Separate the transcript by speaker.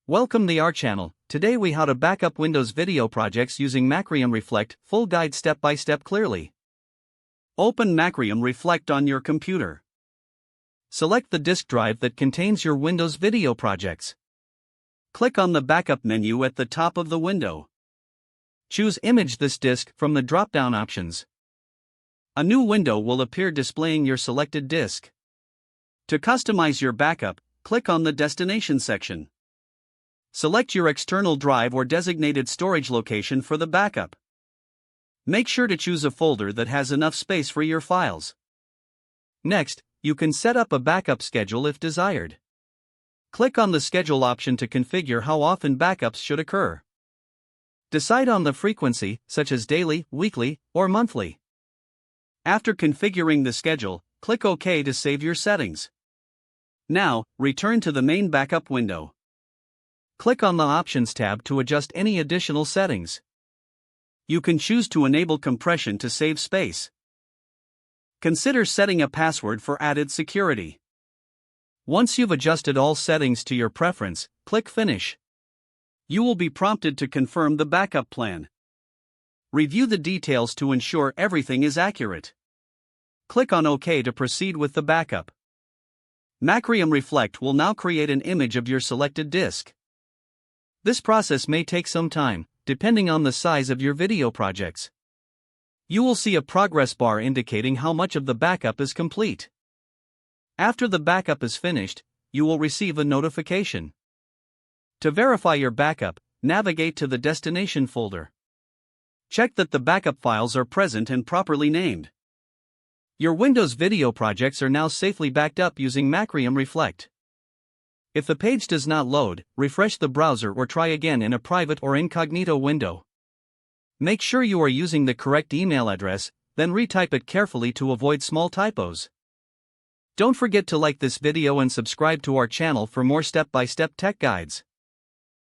Speaker 1: Welcome to our channel. Today we how to backup Windows video projects using Macrium Reflect, full guide step by step clearly. Open Macrium Reflect on your computer. Select the disk drive that contains your Windows video projects. Click on the backup menu at the top of the window. Choose Image this disk from the drop-down options. A new window will appear displaying your selected disk. To customize your backup, click on the Destination section. Select your external drive or designated storage location for the backup. Make sure to choose a folder that has enough space for your files. Next, you can set up a backup schedule if desired. Click on the Schedule option to configure how often backups should occur. Decide on the frequency, such as daily, weekly, or monthly. After configuring the schedule, click OK to save your settings. Now, return to the main backup window. Click on the Options tab to adjust any additional settings. You can choose to enable compression to save space. Consider setting a password for added security. Once you've adjusted all settings to your preference, click Finish. You will be prompted to confirm the backup plan. Review the details to ensure everything is accurate. Click on OK to proceed with the backup. Macrium Reflect will now create an image of your selected disk. This process may take some time, depending on the size of your video projects. You will see a progress bar indicating how much of the backup is complete. After the backup is finished, you will receive a notification. To verify your backup, navigate to the Destination folder. Check that the backup files are present and properly named. Your Windows video projects are now safely backed up using Macrium Reflect. If the page does not load, refresh the browser or try again in a private or incognito window. Make sure you are using the correct email address, then retype it carefully to avoid small typos. Don't forget to like this video and subscribe to our channel for more step-by-step tech guides.